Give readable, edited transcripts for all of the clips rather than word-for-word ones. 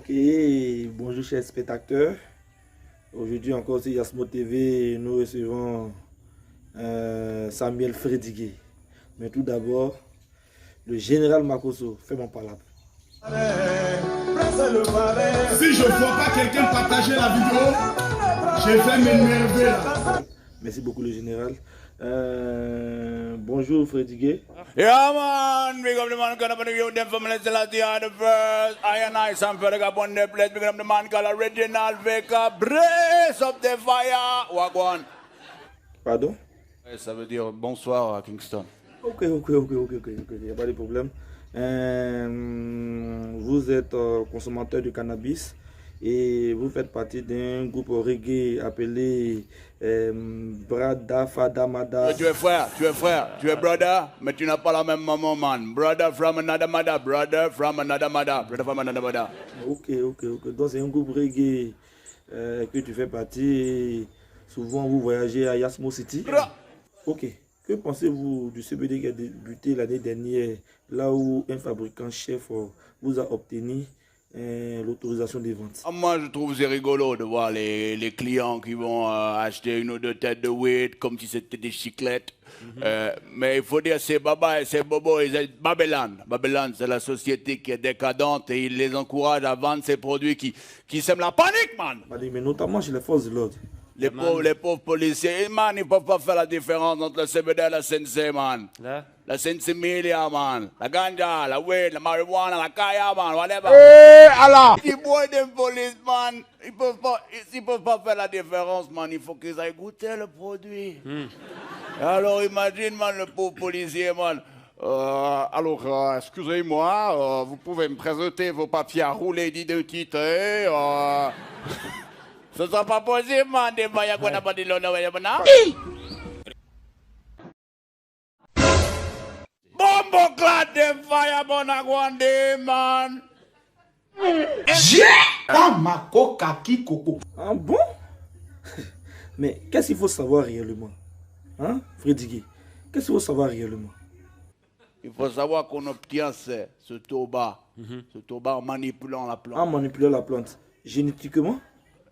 Ok, bonjour chers spectateurs. Aujourd'hui encore sur Yasmo TV, nous recevons Samuel Fredigué. Mais tout d'abord, le général Makosso, fais mon palabre. Si je ne vois pas quelqu'un partager la vidéo, je vais m'énerver là. Merci beaucoup le général. Bonjour Fredigué. Yeah man, big up the man called up the youth them from Celestia the first. I and I some fella got one the place, big up the man called Original Vega. Brace up the fire. Wagwan. Pardon? Ça veut dire bonsoir à Kingston. Ok, il n'y a pas de problème. Vous êtes consommateur de cannabis et vous faites partie d'un groupe reggae appelé Brada Fada Mada. Tu es frère, tu es brother, mais tu n'as pas la même maman, man. Brother from another mother, brother from another mother, brother from another mother. Ok. Donc c'est un groupe reggae que tu fais partie. Et souvent vous voyagez à Yasmo City. Ok. Que pensez-vous du CBD qui a débuté l'année dernière, là où un fabricant chef vous a obtenu l'autorisation des ventes? Moi, je trouve c'est rigolo de voir les clients qui vont acheter une ou deux têtes de weed comme si c'était des chiclettes. Mais il faut dire, c'est Baba et c'est Bobo et Babylone. Babylone, c'est la société qui est décadente et il les encourage à vendre ces produits qui sèment la panique, man. Mais notamment chez les forces de l'ordre. Les pauvres policiers, man, ils ne peuvent pas faire la différence entre le CBD et la CNC, man. La CNC Milia, man. La ganja, la weed, la marijuana, la kaya, man, whatever. Allah! Les boys de police, man, ils peuvent pas faire la différence, man. Il faut qu'ils aillent goûter le produit. Alors imagine, man, le pauvre policier, man. Excusez-moi, vous pouvez me présenter vos papiers à rouler d'identité. Ce ne sera pas possible, man. Des voyages qu'on n'a pas dit l'honneur, maintenant. Bombo clad de fire, bon aguande, man. Tamako kaki koko. Ah bon? Mais qu'est-ce qu'il faut savoir réellement? Hein, Fredigué? Qu'est-ce qu'il faut savoir réellement? Il faut savoir qu'on obtient ce tabac en manipulant la plante. En manipulant la plante. Génétiquement?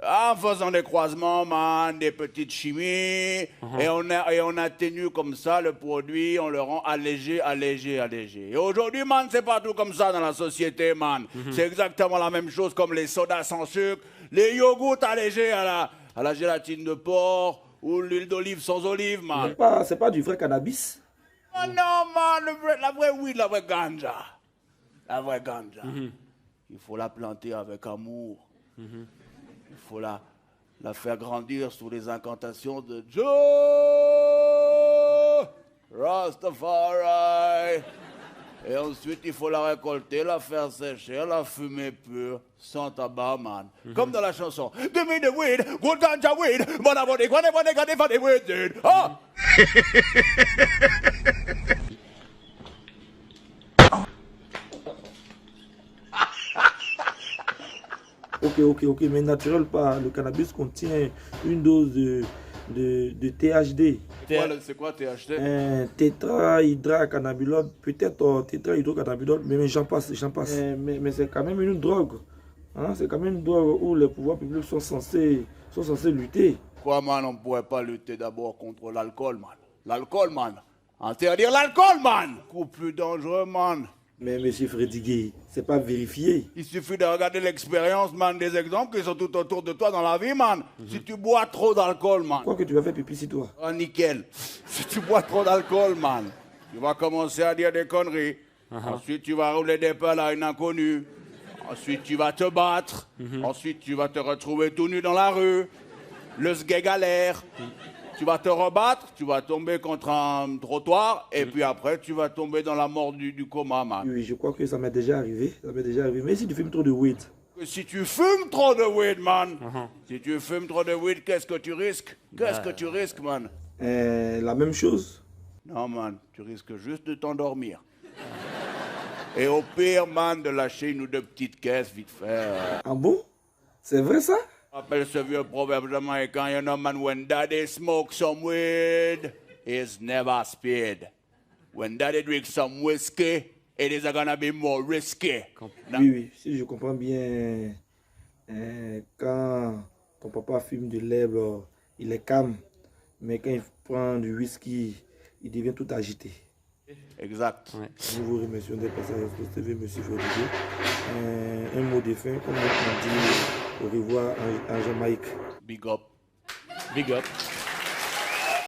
En faisant des croisements, man, des petites chimies, et on atténue comme ça le produit, on le rend allégé. Et aujourd'hui, man, c'est pas tout comme ça dans la société, man. C'est exactement la même chose comme les sodas sans sucre, les yogourts allégés à la gélatine de porc, ou l'huile d'olive sans olive, man. C'est pas du vrai cannabis? Oh non, man, la vraie weed, la vraie ganja. La vraie ganja. Il faut la planter avec amour. Il faut la faire grandir sous les incantations de Joe Rastafari. Et ensuite, il faut la récolter, la faire sécher, la fumer pure, sans tabac, man. Comme dans la chanson. Give me the weed, good ganja weed, but I want it, whatever they got it for the weed. Ah! Ok, mais naturel pas. Le cannabis contient une dose de THD. C'est quoi THD? Tétrahydrocannabinol, peut-être tétrahydrocannabinol, mais j'en passe. Mais c'est quand même une drogue. Hein? C'est quand même une drogue où les pouvoirs publics sont censés lutter. Quoi, man, on ne pourrait pas lutter d'abord contre l'alcool, man. L'alcool, man. Interdire l'alcool, man. Coup plus dangereux, man. Mais monsieur Fredigué, c'est pas vérifié. Il suffit de regarder l'expérience, man, des exemples qui sont tout autour de toi dans la vie, man. Si tu bois trop d'alcool, man. Quoi que tu vas faire pipi sur toi. Oh, nickel. Si tu bois trop d'alcool, man, tu vas commencer à dire des conneries. Ensuite, tu vas rouler des pelles à une inconnue. Ensuite, tu vas te battre. Ensuite, tu vas te retrouver tout nu dans la rue. Le sgay galère. Tu vas te rebattre, tu vas tomber contre un trottoir, et puis après, tu vas tomber dans la mort du coma, man. Oui, je crois que ça m'est déjà arrivé. Mais si tu fumes trop de weed? Si tu fumes trop de weed, man, si tu fumes trop de weed, qu'est-ce que tu risques? Qu'est-ce que tu risques, man? La même chose. Non, man, tu risques juste de t'endormir. Et au pire, man, de lâcher une ou deux petites caisses, vite fait. Ah bon? C'est vrai ça? Rappelle ce vieux proverbe jamaïcain, you know, man, when daddy smokes some weed, he's never speed. When daddy drinks some whiskey, it is gonna be more risky. Oui, oui, si je comprends bien, quand ton papa fume de l'herbe, il est calme, mais quand il prend du whisky, il devient tout agité. Exact. Ouais. Nous vous remercions d'être passé à Expo TV, monsieur Frédéric. Un mot de fin, comme on dit au revoir en Jamaïque. Big up. Big up.